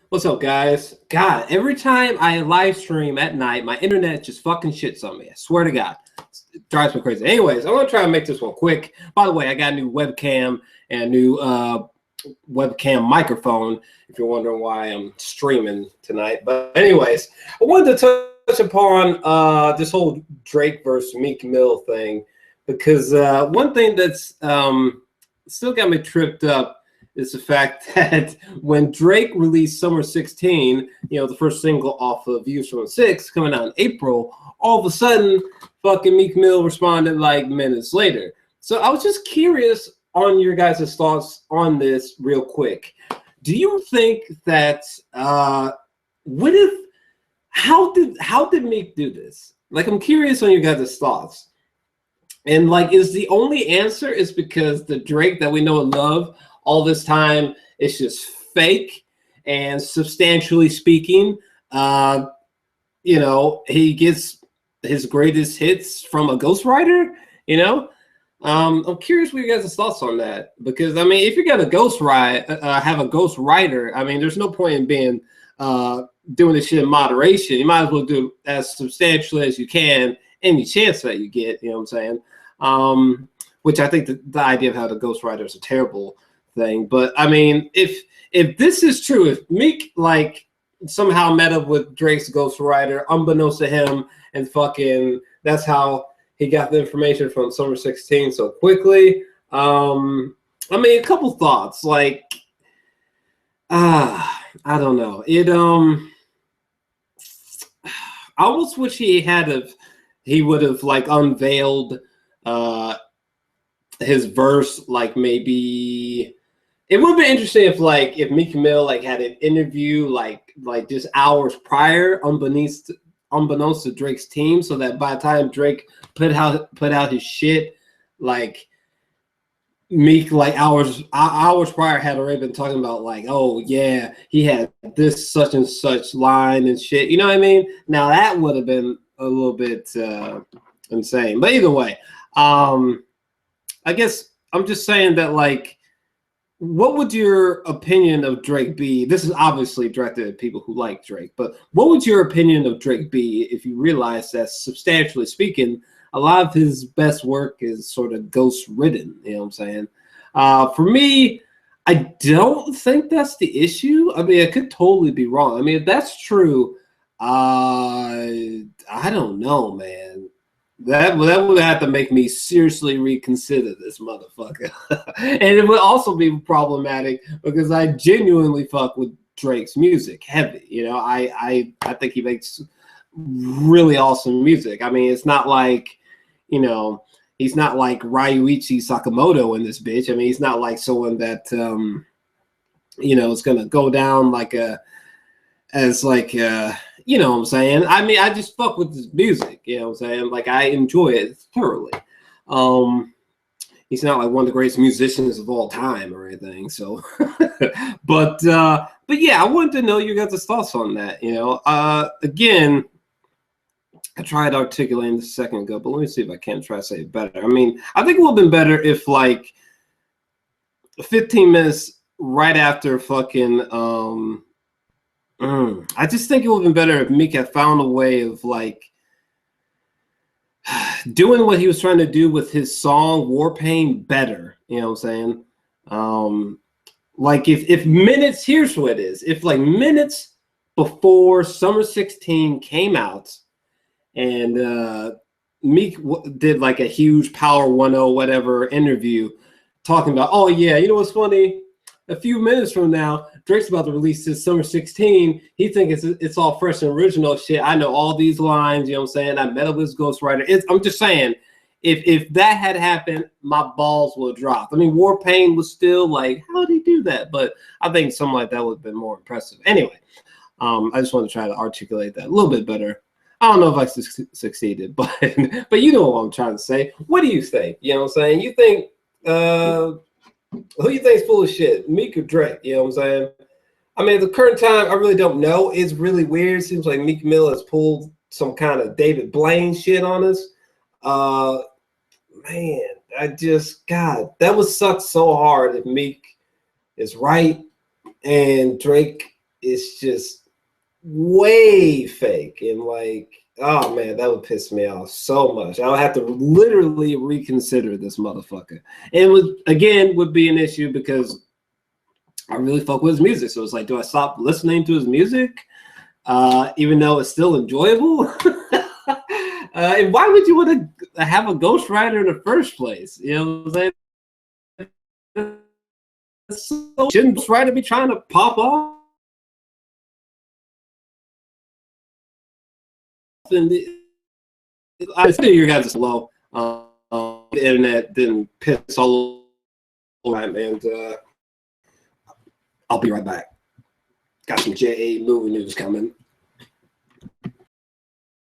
What's up, guys? God, every time I live stream at night, my internet just fucking shits on me. I swear to God. It drives me crazy. Anyways, I'm going to try and make this one quick. By the way, I got a new webcam and a new webcam microphone, if you're wondering why I'm streaming tonight. But anyways, I wanted to touch upon this whole Drake versus Meek Mill thing, because one thing that's still got me tripped up is the fact that when Drake released Summer 16, the first single off of Views from 6 coming out in April, all of a sudden, fucking Meek Mill responded like minutes later. So I was just curious on your guys' thoughts on this real quick. Do you think that, how did Meek do this? Like, I'm curious on your guys' thoughts. And like, is the only answer is because the Drake that we know and love all this time is just fake? And substantially speaking, he gets his greatest hits from a ghostwriter, I'm curious what you guys' thoughts on that, because I mean, if you're gonna have a ghostwriter, I mean, there's no point in being doing this shit in moderation. You might as well do as substantially as you can, any chance that you get. You know what I'm saying? Which I think the idea of having a ghostwriter is a terrible thing. But I mean, if this is true, if Meek like somehow met up with Drake's ghostwriter unbeknownst to him, and fucking that's how he got the information from Summer 16 so quickly. I mean, a couple thoughts. Like, I don't know. I almost wish he would have like unveiled his verse, like maybe it would have been interesting if Meek Mill like had an interview like just hours prior, unbeknownst to Drake's team, so that by the time Drake put out his shit, like Meek like hours prior had already been talking about like, oh yeah, he had this such and such line and shit. You know what I mean? Now that would have been a little bit insane. But either way, I guess I'm just saying that, like, what would your opinion of Drake be? This is obviously directed at people who like Drake, but what would your opinion of Drake be if you realize that, substantially speaking, a lot of his best work is sort of ghost-ridden? You know what I'm saying? For me, I don't think that's the issue. I mean, I could totally be wrong. I mean, if that's true, I don't know, man. That would have to make me seriously reconsider this motherfucker. And it would also be problematic because I genuinely fuck with Drake's music heavy. I think he makes really awesome music. I mean, it's not like, he's not like Ryuichi Sakamoto in this bitch. I mean, he's not like someone that, is going to go down you know what I'm saying? I mean, I just fuck with his music, you know what I'm saying? Like, I enjoy it thoroughly. He's not like one of the greatest musicians of all time or anything, so. but yeah, I wanted to know you guys' thoughts on that, Again, I tried articulating this a second ago, but let me see if I can try to say it better. I mean, I think it would have been better if, like, 15 minutes right after fucking, I just think it would have been better if Meek had found a way of like doing what he was trying to do with his song War Pain better. You know what I'm saying? Like if minutes, here's what it is. If like minutes before Summer 16 came out and Meek did like a huge Power 1.0 whatever interview talking about, oh yeah, you know what's funny? A few minutes from now, Drake's about to release his Summer 16. He thinks it's all fresh and original shit. I know all these lines, you know what I'm saying? I met up with his ghostwriter. I'm just saying, if that had happened, my balls would drop. I mean, War Pain was still like, how did he do that? But I think something like that would have been more impressive. Anyway, I just want to try to articulate that a little bit better. I don't know if I succeeded, but you know what I'm trying to say. What do you think? You know what I'm saying? You think who you think's full of shit, Meek or Drake? You know what I'm saying? I mean, at the current time, I really don't know. It's really weird. Seems like Meek Mill has pulled some kind of David Blaine shit on us. Man, God, that would suck so hard if Meek is right and Drake is just way fake, and like, oh man, that would piss me off so much. I would have to literally reconsider this motherfucker. And would be an issue because I really fuck with his music. So it's like, do I stop listening to his music, even though it's still enjoyable? And why would you want to have a ghostwriter in the first place? You know what I'm saying? So, shouldn't ghostwriter be trying to pop off? And I see you guys are slow. The internet didn't piss all over time, and I'll be right back. Got some JA movie news coming.